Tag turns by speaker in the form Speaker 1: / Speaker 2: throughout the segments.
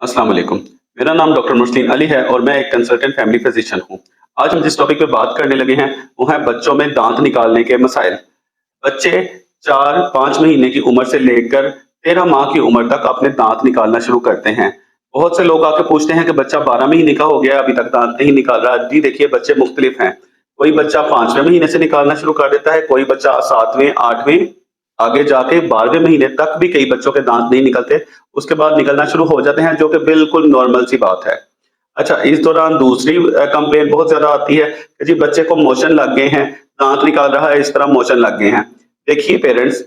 Speaker 1: अस्सलाम वालेकुम। मेरा नाम डॉक्टर मुर्सलीन अली है और मैं एक कंसल्टेंट फैमिली फिजिशियन हूँ। आज हम जिस टॉपिक पे बात करने लगे हैं वो है बच्चों में दांत निकालने के मसाइल। बच्चे 4-5 महीने की उम्र से लेकर 13 माह की उम्र तक अपने दांत निकालना शुरू करते हैं। बहुत से लोग आके पूछते हैं कि बच्चा 12 महीने का हो गया अभी तक दांत नहीं निकाल रहा। जी देखिए, बच्चे मुख्तलिफ हैं। कोई बच्चा 5वें महीने से निकालना शुरू कर देता है, कोई बच्चा 7वें 8वें, आगे जाके 12वें महीने तक भी कई बच्चों के दांत नहीं निकलते, उसके बाद निकलना शुरू हो जाते हैं, जो कि बिल्कुल नॉर्मल सी बात है। अच्छा, इस दौरान दूसरी कंप्लेंट बहुत ज्यादा आती है कि जी बच्चे को मोशन लग गए हैं, दांत निकाल रहा है, इस तरह मोशन लग गए हैं। देखिए पेरेंट्स,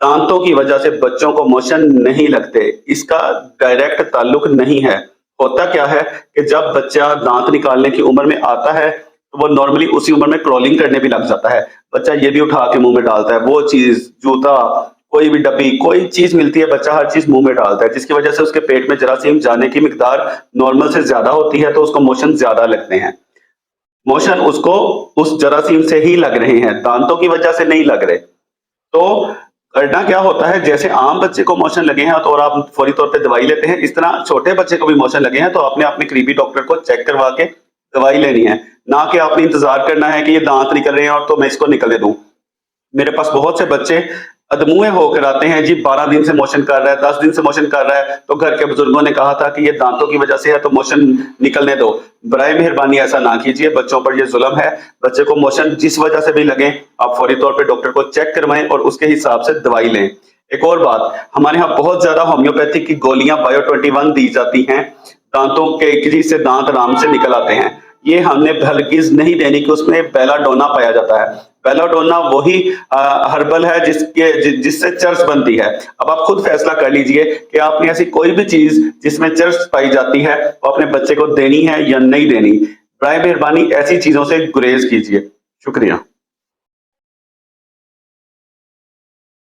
Speaker 1: दांतों की वजह से बच्चों को मोशन नहीं लगते, इसका डायरेक्ट ताल्लुक नहीं है। होता क्या है कि जब बच्चा दांत निकालने की उम्र में आता है तो वो नॉर्मली उसी उम्र में क्रॉलिंग करने भी लग जाता है। बच्चा ये भी उठा के मुंह में डालता है, वो चीज, जूता, कोई भी डब्बी, कोई चीज मिलती है, बच्चा हर चीज मुंह में डालता है, जिसकी वजह से उसके पेट में जरासीम जाने की मिकदार नॉर्मल से ज्यादा होती है, तो उसको मोशन ज्यादा लगते हैं। मोशन उसको उस जरासीम से ही लग रहे हैं, दांतों की वजह से नहीं लग रहे। तो करना क्या होता है, जैसे आम बच्चे को मोशन लगे हैं तो और आप फौरी तौर पे दवाई लेते हैं, इस तरह छोटे बच्चे को भी मोशन लगे हैं तो आपने अपने करीबी डॉक्टर को चेक करवा के दवाई लेनी है। ना कि आपने इंतजार करना है कि ये दांत निकल रहे हैं और तो मैं इसको निकलने दूं। मेरे पास बहुत से बच्चे अधमुए होकर आते हैं, जी 12 दिन से मोशन कर रहा है, 10 दिन से मोशन कर रहा है, तो घर के बुजुर्गों ने कहा था कि ये दांतों की वजह से है तो मोशन निकलने दो। बराए मेहरबानी ऐसा ना कीजिए, बच्चों पर ये जुल्म है। बच्चे को मोशन जिस वजह से भी लगे, आप फौरी तौर पे डॉक्टर को चेक करवाएं और उसके हिसाब से दवाई लें। एक और बात, हमारे यहाँ बहुत ज्यादा होम्योपैथिक की गोलियां बायो 21 दी जाती हैं दांतों के, जिससे दांत आराम से निकल आते हैं। ये हमने हरगिज नहीं देनी कि उसमें बेलाडोना पाया जाता है। बेलाडोना वही हर्बल है जिससे चर्स बनती है। अब आप खुद फैसला कर लीजिए कि आपने ऐसी कोई भी चीज जिसमें चर्स पाई जाती है वो अपने बच्चे को देनी है या नहीं देनी। बराए मेहरबानी ऐसी चीजों से गुरेज कीजिए। शुक्रिया।